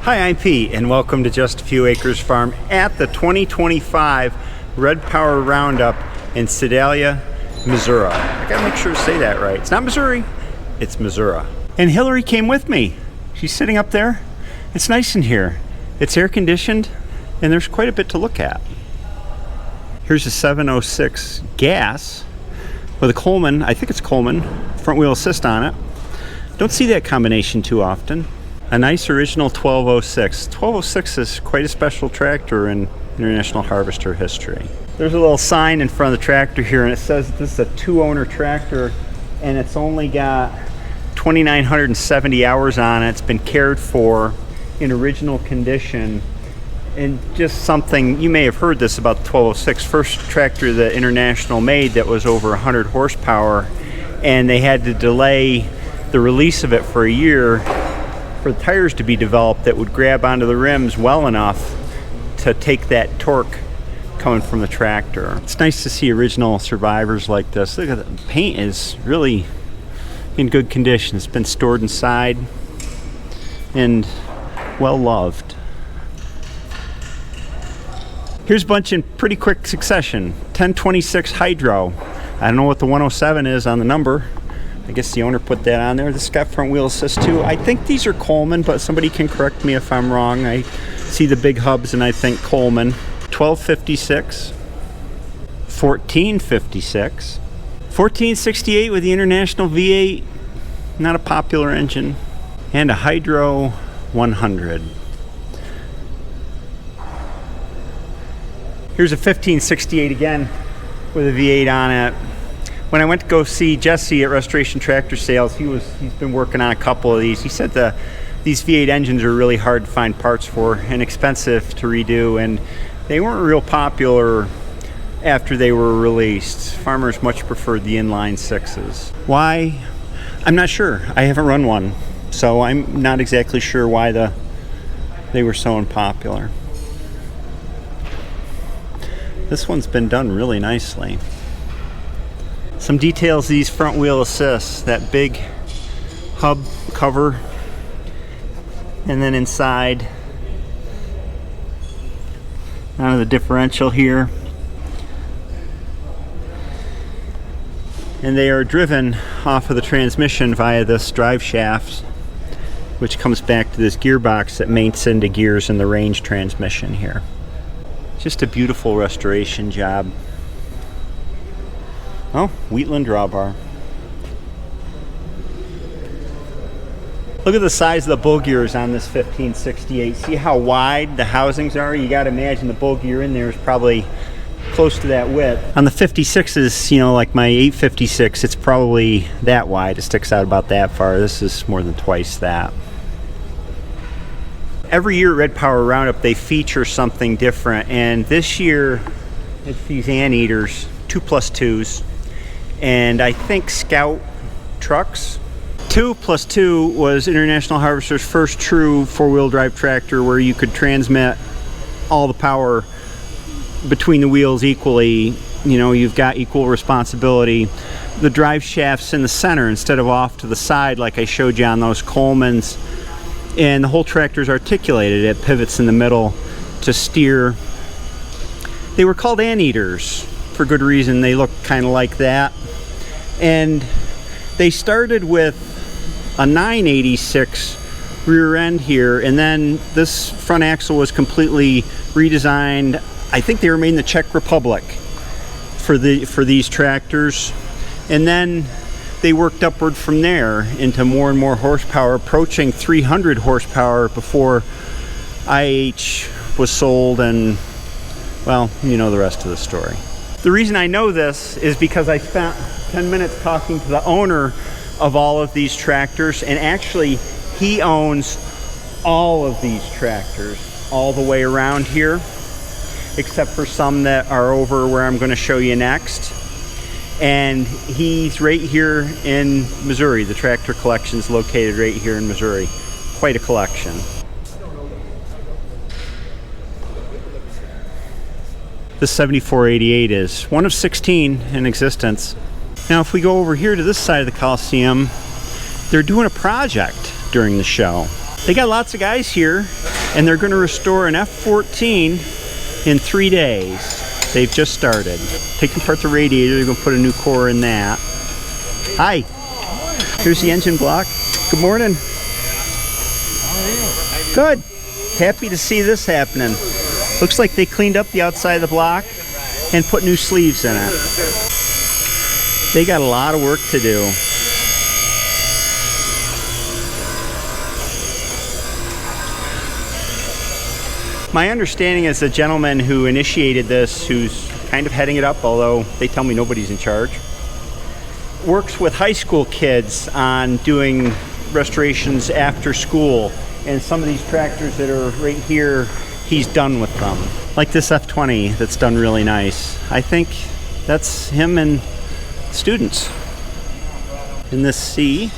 Hi, I'm Pete, and welcome to Just a Few Acres Farm at the 2025 Red Power Roundup in Sedalia, Missouri. I gotta make sure to say that right. It's not Missouri, it's Missouri. And Hilarie came with me. She's sitting up there. It's nice in here. It's air conditioned, and there's quite a bit to look at. Here's a 706 gas with a Coleman, I think it's Coleman, front wheel assist on it. Don't see that combination too often. A nice original 1206. 1206 is quite a special tractor in International Harvester history. There's a little sign in front of the tractor here, and it says this is a two-owner tractor, and it's only got 2,970 hours on it. It's been cared for in original condition. And just something, you may have heard this about the 1206, first tractor that International made that was over 100 horsepower, and they had to delay the release of it for a year for the tires to be developed that would grab onto the rims well enough to take that torque coming from the tractor. It's nice to see original survivors like this. Look at the paint is really in good condition. It's been stored inside and well loved. Here's a bunch in pretty quick succession. 1026 Hydro. I don't know what the 107 is on the number. I guess the owner put that on there. This got front wheel assist too. I think these are Coleman, but somebody can correct me if I'm wrong. I see the big hubs and I think Coleman. 1256, 1456, 1468 with the International V8, not a popular engine, and a Hydro 100. Here's a 1568 again with a V8 on it. When I went to go see Jesse at Restoration Tractor Sales, he's been working on a couple of these. He said these V8 engines are really hard to find parts for and expensive to redo, and they weren't real popular after they were released. Farmers much preferred the inline sixes. Why? I'm not sure. I haven't run one, so I'm not exactly sure why they were so unpopular. This one's been done really nicely. Some details of these front wheel assists, that big hub cover, and then inside out of the differential here. And they are driven off of the transmission via this drive shaft, which comes back to this gearbox that mates into gears in the range transmission here. Just a beautiful restoration job. Oh, Wheatland drawbar. Look at the size of the bull gears on this 1568. See how wide the housings are? You got to imagine the bull gear in there is probably close to that width. On the 56s, like my 856, it's probably that wide. It sticks out about that far. This is more than twice that. Every year at Red Power Roundup, they feature something different. And this year, it's these anteaters, 2+2s. And I think Scout trucks. 2+2 was International Harvester's first true four-wheel drive tractor where you could transmit all the power between the wheels equally. You've got equal responsibility. The drive shaft's in the center instead of off to the side like I showed you on those Colemans. And the whole tractor's articulated. It pivots in the middle to steer. They were called anteaters for good reason. They look kind of like that. And they started with a 986 rear end here, and then this front axle was completely redesigned. I think they were made in the Czech Republic for these tractors, and then they worked upward from there into more and more horsepower, approaching 300 horsepower before IH was sold, and well, you know the rest of the story. The reason I know this is because I spent 10 minutes talking to the owner of all of these tractors, and actually he owns all of these tractors all the way around here, except for some that are over where I'm going to show you next. And he's right here in Missouri. The tractor collection is located right here in Missouri. Quite a collection. This 7488 is one of 16 in existence. Now if we go over here to this side of the Coliseum, they're doing a project during the show. They got lots of guys here And they're going to restore an F-14 in 3 days. They've just started. Taking apart the radiator, they're going to put a new core in that. Hi. Here's the engine block. Good morning. Good. Happy to see this happening. Looks like they cleaned up the outside of the block and put new sleeves in it. They got a lot of work to do. My understanding is the gentleman who initiated this, who's kind of heading it up, although they tell me nobody's in charge, works with high school kids on doing restorations after school. And some of these tractors that are right here, he's done with them. Like this F-20 that's done really nice. I think that's him and students. And this C,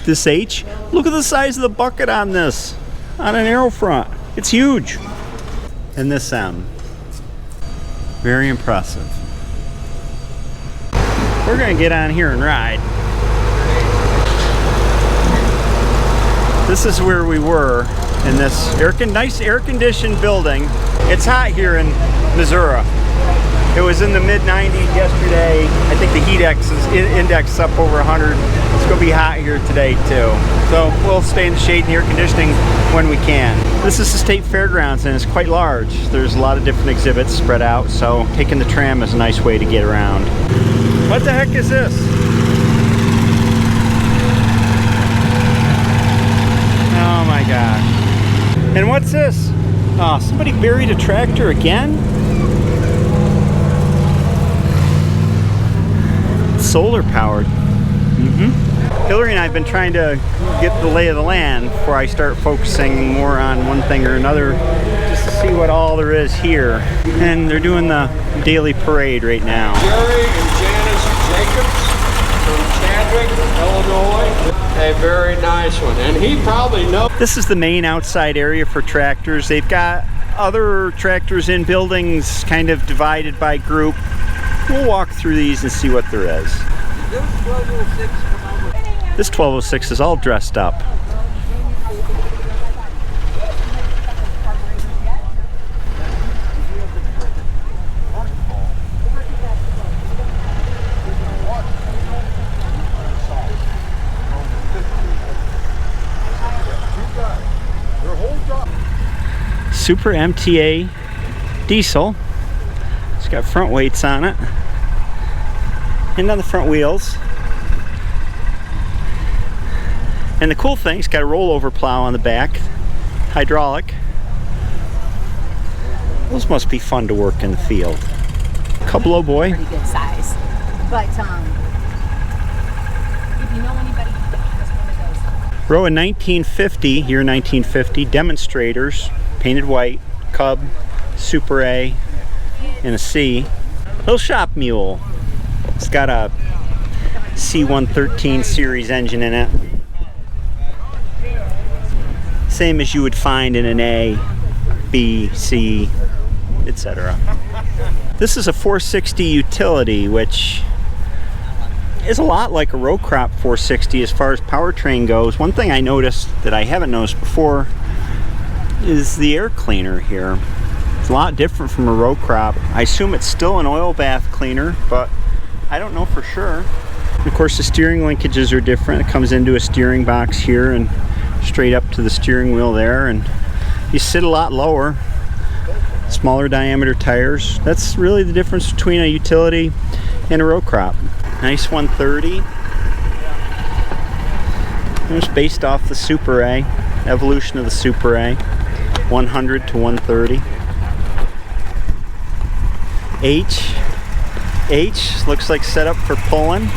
this H, look at the size of the bucket on this, on an aero front. It's huge. And this M, very impressive. We're gonna get on here and ride. This is where we were in this nice air-conditioned building. It's hot here in Missouri. It was in the mid-90s yesterday. I think the heat index is up over 100. It's going to be hot here today too. So we'll stay in the shade and the air conditioning when we can. This is the State Fairgrounds and it's quite large. There's a lot of different exhibits spread out, so taking the tram is a nice way to get around. What the heck is this? Oh my gosh. And what's this? Oh, somebody buried a tractor again? Solar powered. Hilarie and I have been trying to get the lay of the land before I start focusing more on one thing or another, just to see what all there is here. And they're doing the daily parade right now. Jerry and Janice Jacobs from Chadwick, Illinois. A very nice one, and he probably knows. This is the main outside area for tractors. They've got other tractors in buildings kind of divided by group. We'll walk through these and see what there is. This 1206 is all dressed up. Super MTA diesel. It's got front weights on it and on the front wheels. And the cool thing, it's got a rollover plow on the back, hydraulic. Those must be fun to work in the field. Cablo boy. Pretty good size, but if you know anybody who has one of those. Row in 1950, year 1950, demonstrators, painted white, Cub, Super A, and a C. Little shop mule. It's got a C113 series engine in it. Same as you would find in an A, B, C, etc. This is a 460 utility, which is a lot like a row crop 460 as far as powertrain goes. One thing I noticed that I haven't noticed before is the air cleaner here. It's a lot different from a row crop. I assume it's still an oil bath cleaner, but I don't know for sure. Of course, the steering linkages are different. It comes into a steering box here and straight up to the steering wheel there, and you sit a lot lower. Smaller diameter tires. That's really the difference between a utility and a row crop. Nice 130. It was based off the Super A, evolution of the Super A, 100 to 130. H looks like set up for pulling.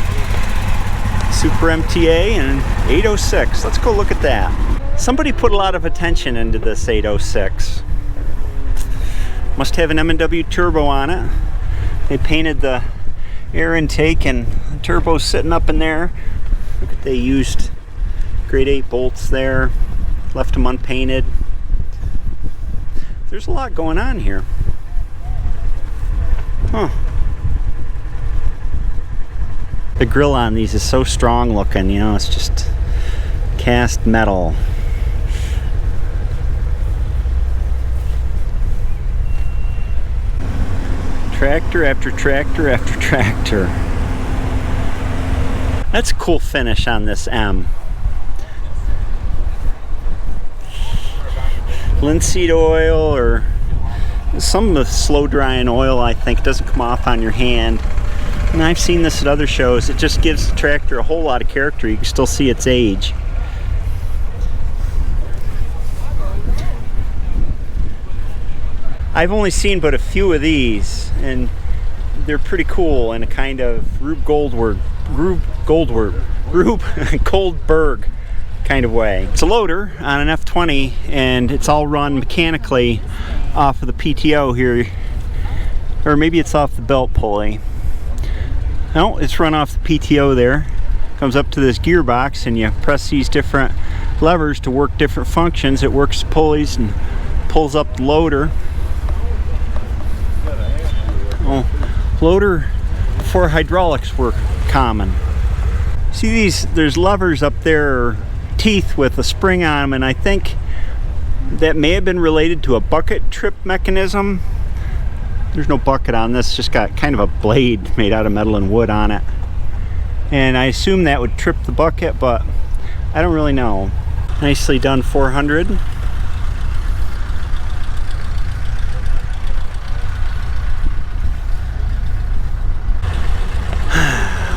Super MTA and 806. Let's go look at that. Somebody put a lot of attention into this 806. Must have an M&W turbo on it. They painted the air intake and the turbo's sitting up in there. Look at, they used grade 8 bolts there, left them unpainted. There's a lot going on here. Huh. The grill on these is so strong looking, you know, it's just cast metal. tractor after tractor after tractor. That's a cool finish on this M. Linseed oil or some of the slow drying oil, I think, doesn't come off on your hand. And I've seen this at other shows. It just gives the tractor a whole lot of character. You can still see its age. I've only seen but a few of these, and they're pretty cool in a kind of Rube Goldberg kind of way. It's a loader on an F20, and it's all run mechanically off of the PTO here, or maybe it's off the belt pulley. No, it's run off the PTO there. Comes up to this gearbox, and you press these different levers to work different functions. It works the pulleys and pulls up the loader. Oh, loader before hydraulics were common. See these, there's levers up there, teeth with a spring on them, and I think that may have been related to a bucket trip mechanism. There's no bucket on this, just got kind of a blade made out of metal and wood on it. And I assume that would trip the bucket, but I don't really know. Nicely done 400.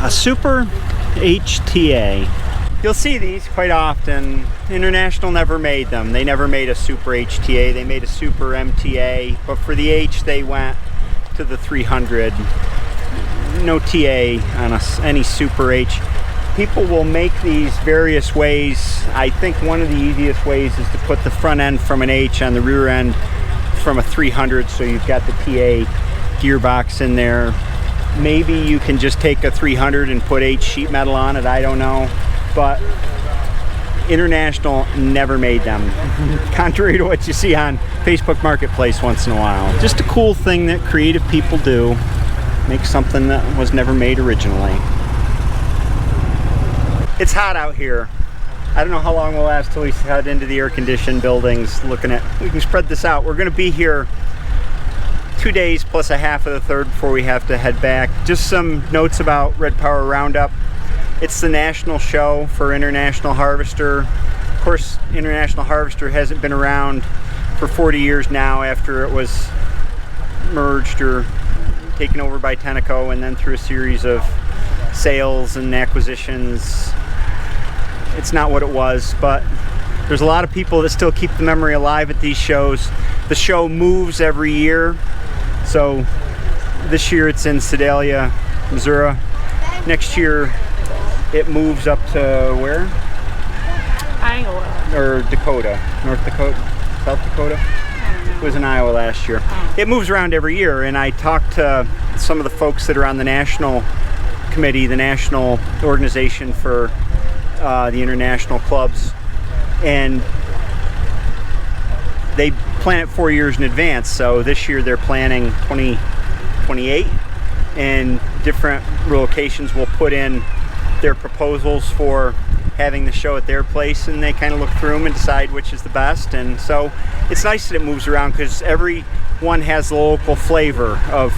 A Super HTA. You'll see these quite often. International never made them. They never made a Super HTA. They made a Super MTA, but for the H they went to the 300. No TA on any Super H. People will make these various ways. I think one of the easiest ways is to put the front end from an H on the rear end from a 300, so you've got the TA gearbox in there. Maybe you can just take a 300 and put H sheet metal on it, I don't know. But International never made them. Contrary to what you see on Facebook Marketplace once in a while. Just a cool thing that creative people do. Make something that was never made originally. It's hot out here. I don't know how long we'll last till we head into the air-conditioned buildings looking at, we can spread this out. We're gonna be here 2 days plus a half of the third before we have to head back. Just some notes about Red Power Roundup. It's the national show for International Harvester. Of course, International Harvester hasn't been around for 40 years now after it was merged or taken over by Tenneco, and then through a series of sales and acquisitions. It's not what it was, but there's a lot of people that still keep the memory alive at these shows. The show moves every year. So this year it's in Sedalia, Missouri. Next year it moves up to where? Iowa. Or Dakota, North Dakota, South Dakota? It was in Iowa last year. It moves around every year, and I talked to some of the folks that are on the national committee, the national organization for the international clubs, and they plan it 4 years in advance. So this year they're planning 2028, and different locations will put in their proposals for having the show at their place, and they kind of look through them and decide which is the best. And so it's nice that it moves around because every one has the local flavor of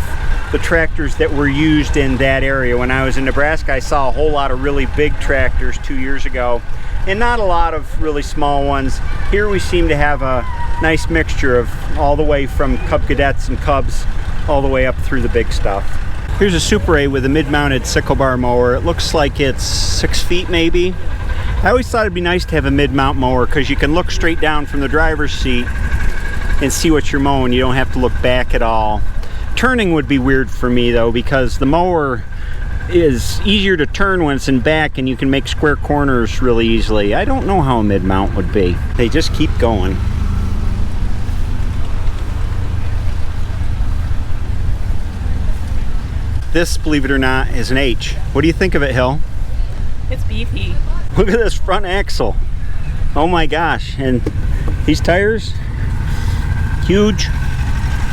the tractors that were used in that area. When I was in Nebraska, I saw a whole lot of really big tractors 2 years ago, and not a lot of really small ones. Here we seem to have a nice mixture of all the way from Cub Cadets and Cubs all the way up through the big stuff. Here's a Super A with a mid-mounted sickle bar mower. It looks like it's 6 feet maybe. I always thought it'd be nice to have a mid-mount mower because you can look straight down from the driver's seat and see what you're mowing. You don't have to look back at all. Turning would be weird for me though, because the mower is easier to turn when it's in back, and you can make square corners really easily. I don't know how a mid-mount would be. They just keep going. This, believe it or not, is an H. What do you think of it, Hill? It's beefy. Look at this front axle. Oh my gosh. And these tires, huge.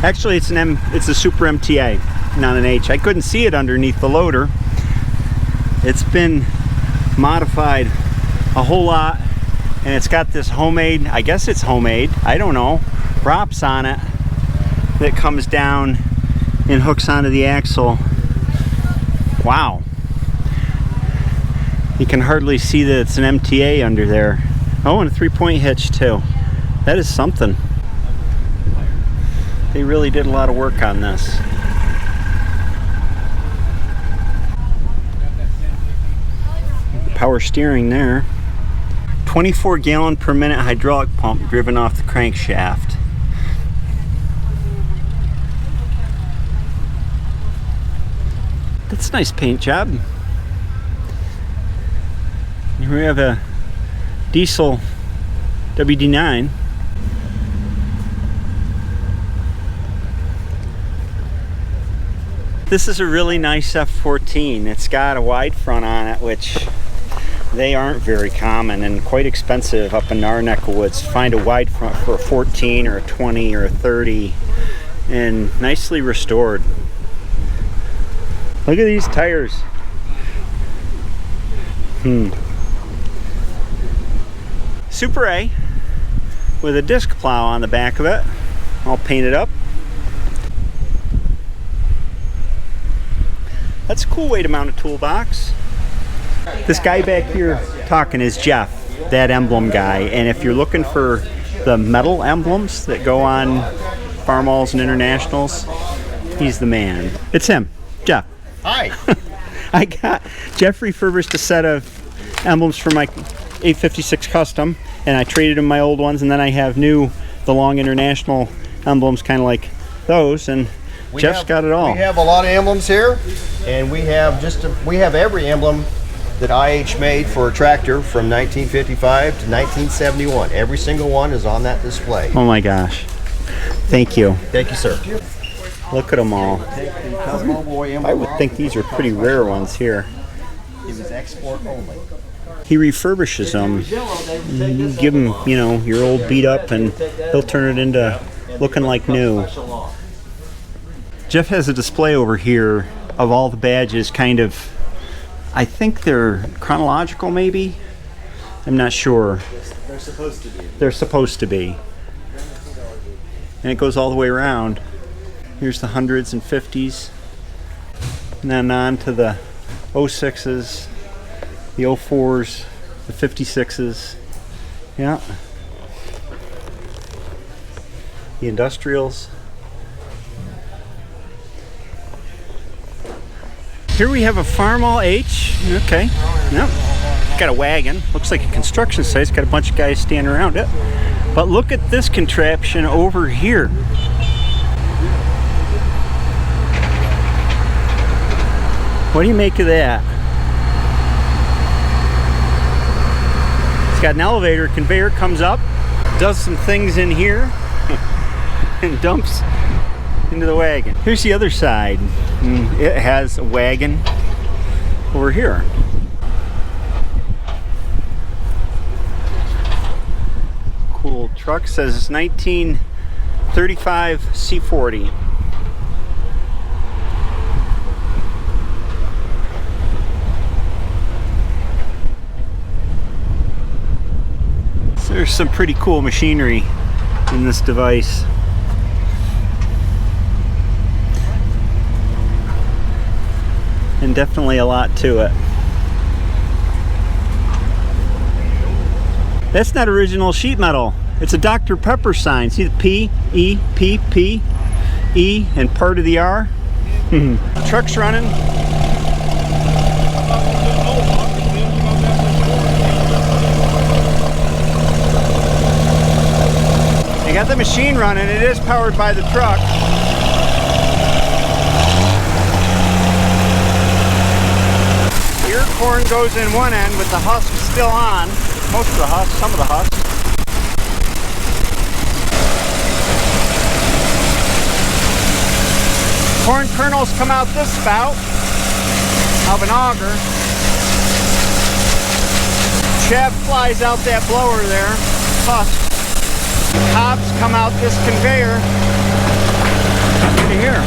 Actually, it's a Super MTA, not an H. I couldn't see it underneath the loader. It's been modified a whole lot, and it's got this homemade, I guess it's homemade, I don't know, props on it that comes down and hooks onto the axle. Wow. You can hardly see that it's an MTA under there. Oh, and a 3-point hitch too. That is something. They really did a lot of work on this. Power steering there. 24 gallon per minute hydraulic pump driven off the crankshaft. That's a nice paint job. Here we have a diesel WD-9. This is a really nice F14. It's got a wide front on it, which they aren't very common and quite expensive up in our neck of woods. Find a wide front for a 14 or a 20 or a 30, and nicely restored. Look at these tires. Super A with a disc plow on the back of it, all painted up. That's a cool way to mount a toolbox. This guy back here talking is Jeff, that emblem guy. And if you're looking for the metal emblems that go on Farmalls and Internationals, he's the man. It's him, Jeff. Hi. Jeff refurbished a set of emblems for my 856 Custom, and I traded him my old ones, and then I have the long International emblems, kind of like those, and Jeff's got it all. We have a lot of emblems here, and we have every emblem that IH made for a tractor from 1955 to 1971. Every single one is on that display. Oh my gosh. Thank you. Thank you, sir. Look at them all. I would think these are pretty rare ones here. It was export only. He refurbishes them. You give him, your old beat up, and he'll turn it into looking like new. Jeff has a display over here of all the badges, kind of, I think they're chronological maybe? I'm not sure. They're supposed to be. They're supposed to be. And it goes all the way around. Here's the 100s and 50s. And then on to the 06s, the 04s, the 56s. Yeah. The industrials. Here we have a Farmall H. Okay. Yep. Got a wagon. Looks like a construction site. It's got a bunch of guys standing around it. But look at this contraption over here. What do you make of that? It's got an elevator. Conveyor comes up, does some things in here, and dumps into the wagon. Here's the other side. It has a wagon over here. Cool truck. Says it's 1935 C40. So there's some pretty cool machinery in this device. And definitely a lot to it. That's not original sheet metal. It's a Dr. Pepper sign. See the P, E, P, P, E, and part of the R? Truck's running. They got the machine running. It is powered by the truck. Ear corn goes in one end with the husk still on. Most of the husk, some of the husk. Corn kernels come out this spout of an auger. Chaff flies out that blower there, husk. Cobs come out this conveyor into here.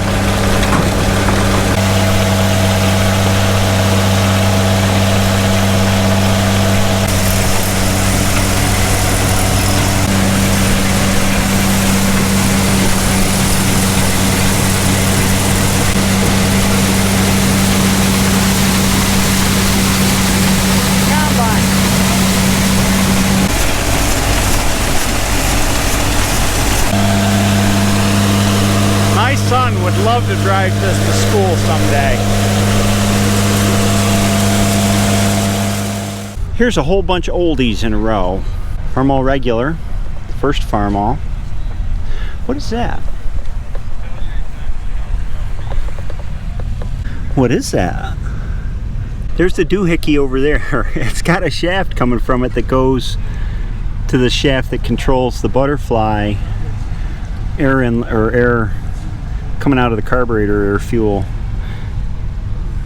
son would love to drive this to school someday. Here's a whole bunch of oldies in a row. Farmall regular, first Farmall. What is that? What is that? There's the doohickey over there. It's got a shaft coming from it that goes to the shaft that controls the butterfly air coming out of the carburetor, air fuel.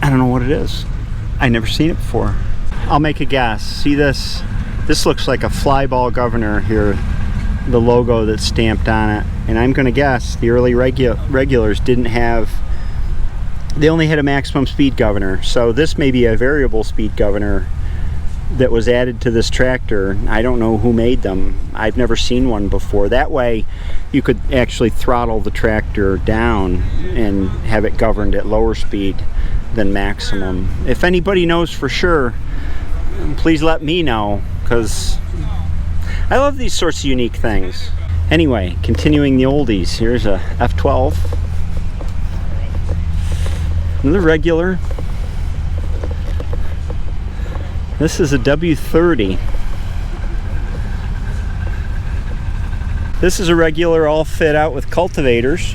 I don't know what it is. I never seen it before. I'll make a guess. See this? This looks like a flyball governor here, the logo that's stamped on it. And I'm gonna guess the early regulars didn't have, they only had a maximum speed governor. So this may be a variable speed governor that was added to this tractor. I don't know who made them. I've never seen one before. That way you could actually throttle the tractor down and have it governed at lower speed than maximum. If anybody knows for sure, please let me know, because I love these sorts of unique things. Anyway, continuing the oldies, here's a F12. Another regular. This is a W30. This is a regular all fit out with cultivators.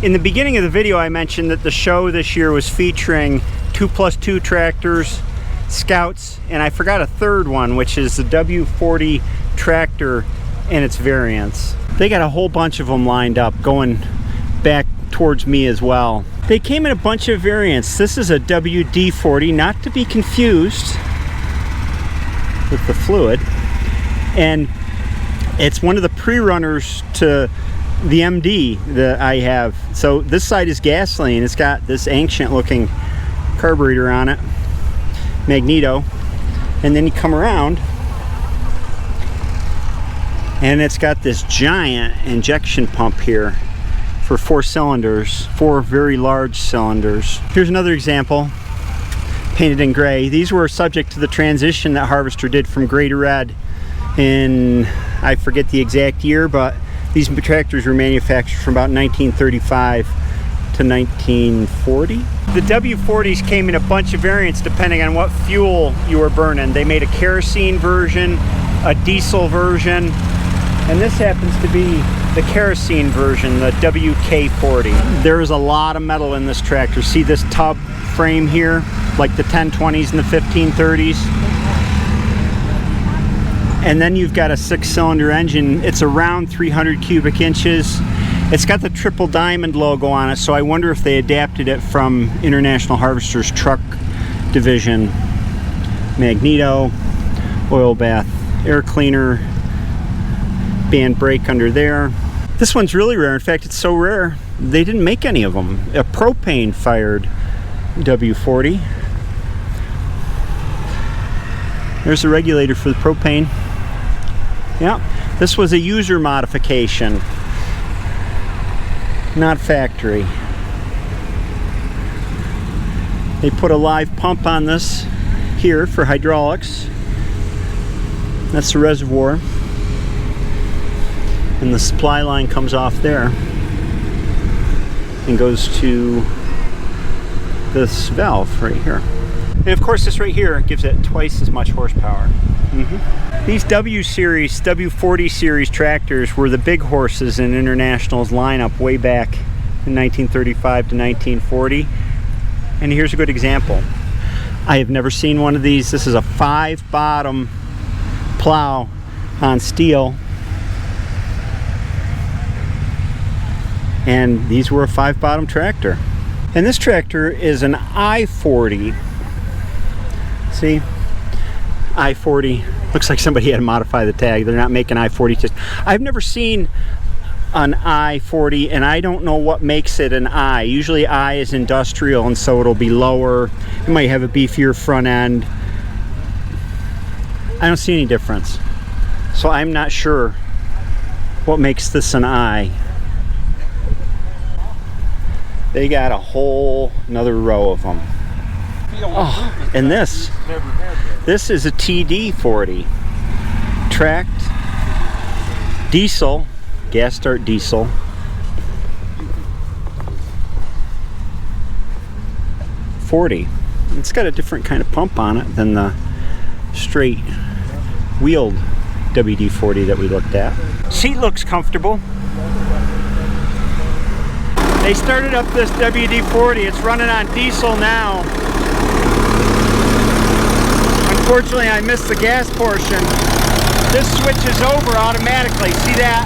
In the beginning of the video I mentioned that the show this year was featuring 2+2 tractors, Scouts, and I forgot a third one, which is the W40 tractor and its variants. They got a whole bunch of them lined up going back towards me as well. They came in a bunch of variants. This is a WD40, not to be confused with the fluid, and it's one of the pre-runners to the MD that I have. So this side is gasoline. It's got this ancient looking carburetor on it, magneto, and then you come around and it's got this giant injection pump here for 4 cylinders, 4 very large cylinders. Here's another example, painted in gray. These were subject to the transition that Harvester did from gray to red in, I forget the exact year, but these tractors were manufactured from about 1935 to 1940. The W40s came in a bunch of variants depending on what fuel you were burning. They made a kerosene version, a diesel version, and this happens to be the kerosene version, the WK40. There is a lot of metal in this tractor. See this tub frame here, like the 1020s and the 1530s? And then you've got a 6-cylinder engine. It's around 300 cubic inches. It's got the triple diamond logo on it, so I wonder if they adapted it from International Harvester's truck division. Magneto, oil bath, air cleaner, band brake under there. This one's really rare. In fact, it's so rare they didn't make any of them. A propane fired W40. There's the regulator for the propane. Yeah, this was a user modification, not factory. They put a live pump on this here for hydraulics. That's the reservoir. And the supply line comes off there and goes to this valve right here. And of course this right here gives it twice as much horsepower. These W-Series, W40 series tractors were the big horses in International's lineup way back in 1935 to 1940. And here's a good example. I have never seen one of these. This is a 5-bottom plow on steel. And these were a 5-bottom tractor. And this tractor is an I-40. See? I-40. Looks like somebody had to modify the tag. They're not making I-40. I've never seen an I-40, and I don't know what makes it an I. Usually I is industrial, and so it'll be lower. It might have a beefier front end. I don't see any difference. So I'm not sure what makes this an I. They got a whole another row of them. Oh, and this is a TD40, tracked Diesel, gas start diesel. .40. It's got a different kind of pump on it than the straight wheeled WD-40 that we looked at. Seat looks comfortable. They started up this WD-40. It's running on diesel now. Unfortunately, I missed the gas portion. This switches over automatically. See that?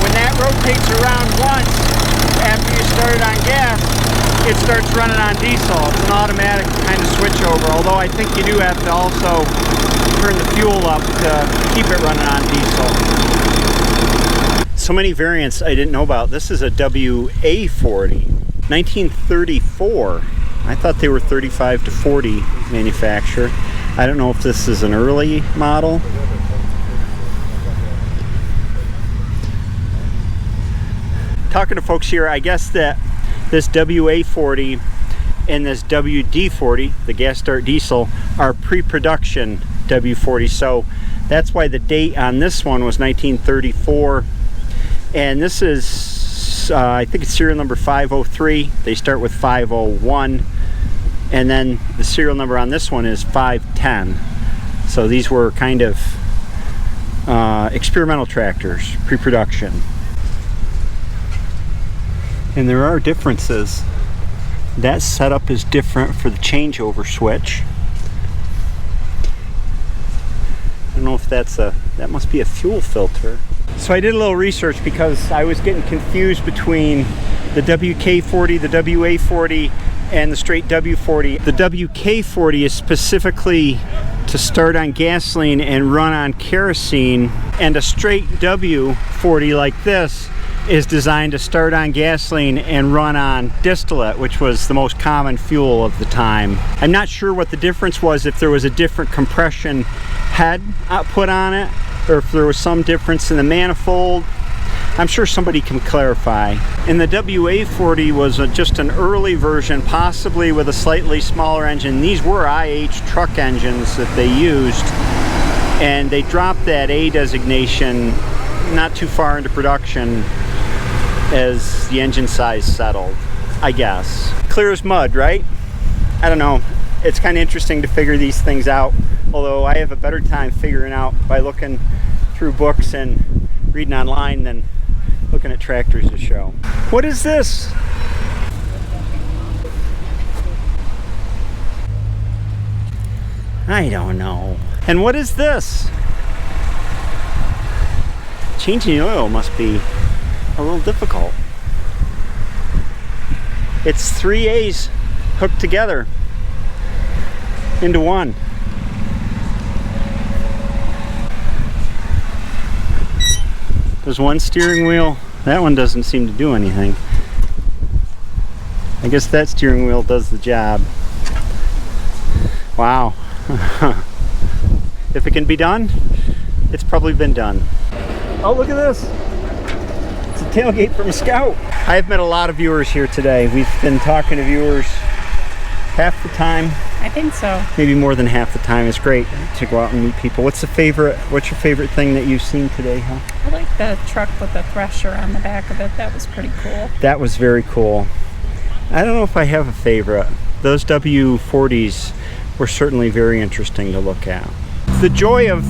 When that rotates around once, after you start it on gas, it starts running on diesel. It's an automatic kind of switch over, although I think you do have to also turn the fuel up to keep it running on diesel. So many variants I didn't know about. This is a WA-40, 1934. I thought they were 35 to 40 manufacturer. I don't know if this is an early model. Talking to folks here, I guess that this WA-40 and this WD-40, the gas start diesel, are pre-production W40. So that's why the date on this one was 1934. And this is, I think it's serial number 503. They start with 501. And then the serial number on this one is 510. So these were kind of experimental tractors, pre-production. And there are differences. That setup is different for the changeover switch. I don't know if that must be a fuel filter. So I did a little research because I was getting confused between the WK-40, the WA-40, and the straight W40. The WK-40 is specifically to start on gasoline and run on kerosene, and a straight W40 like this is designed to start on gasoline and run on distillate, which was the most common fuel of the time. I'm not sure what the difference was, if there was a different compression head put on it, or if there was some difference in the manifold. I'm sure somebody can clarify. And the WA-40 was just an early version, possibly with a slightly smaller engine. These were IH truck engines that they used, and they dropped that A designation not too far into production as the engine size settled, I guess. Clear as mud, right? I don't know. It's kind of interesting to figure these things out, although I have a better time figuring out by looking through books and reading online than looking at tractors to show. What is this? I don't know. And what is this? Changing the oil must be a little difficult. It's 3 A's hooked together into one. There's one steering wheel. That one doesn't seem to do anything. I guess that steering wheel does the job. Wow. If it can be done, it's probably been done. Oh, look at this. It's a tailgate from a Scout. I have met a lot of viewers here today. We've been talking to viewers half the time. I think so. Maybe more than half the time. It's great to go out and meet people. What's your favorite thing that you've seen today, huh? I like the truck with the thresher on the back of it. That was pretty cool. That was very cool. I don't know if I have a favorite. Those W40s were certainly very interesting to look at. The joy of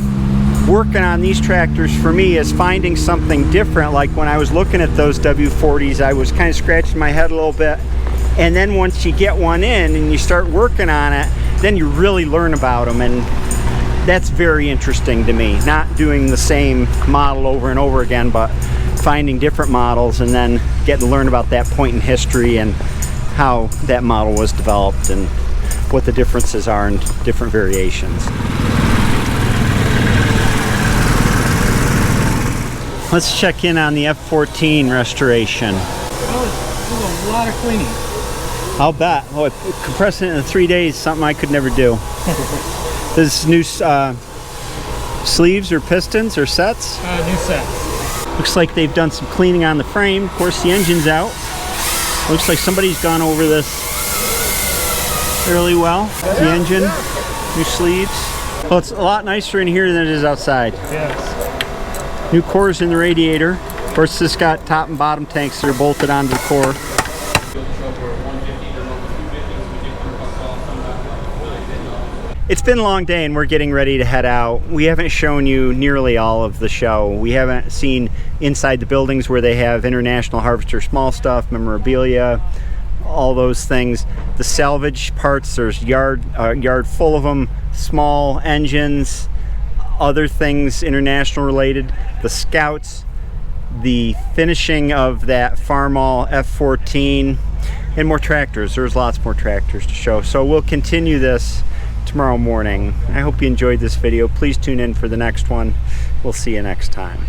working on these tractors for me is finding something different. Like when I was looking at those W40s, I was kind of scratching my head a little bit. And then once you get one in and you start working on it, then you really learn about them, and that's very interesting to me. Not doing the same model over and over again, but finding different models and then getting to learn about that point in history and how that model was developed and what the differences are in different variations. Let's check in on the F14 restoration. Oh, a lot of cleaning. I'll bet. Oh, compressing it in 3 days, something I could never do. This new sleeves or pistons or sets? New sets. Looks like they've done some cleaning on the frame. Of course, the engine's out. Looks like somebody's gone over this fairly well. The engine, new sleeves. Well, it's a lot nicer in here than it is outside. Yes. New cores in the radiator. Of course, this got top and bottom tanks that are bolted onto the core. It's been a long day and we're getting ready to head out. We haven't shown you nearly all of the show. We haven't seen inside the buildings where they have International Harvester small stuff, memorabilia, all those things. The salvage parts, there's a yard full of them, small engines, other things international related. The Scouts, the finishing of that Farmall F14, and more tractors. There's lots more tractors to show. So we'll continue this tomorrow morning. I hope you enjoyed this video. Please tune in for the next one. We'll see you next time.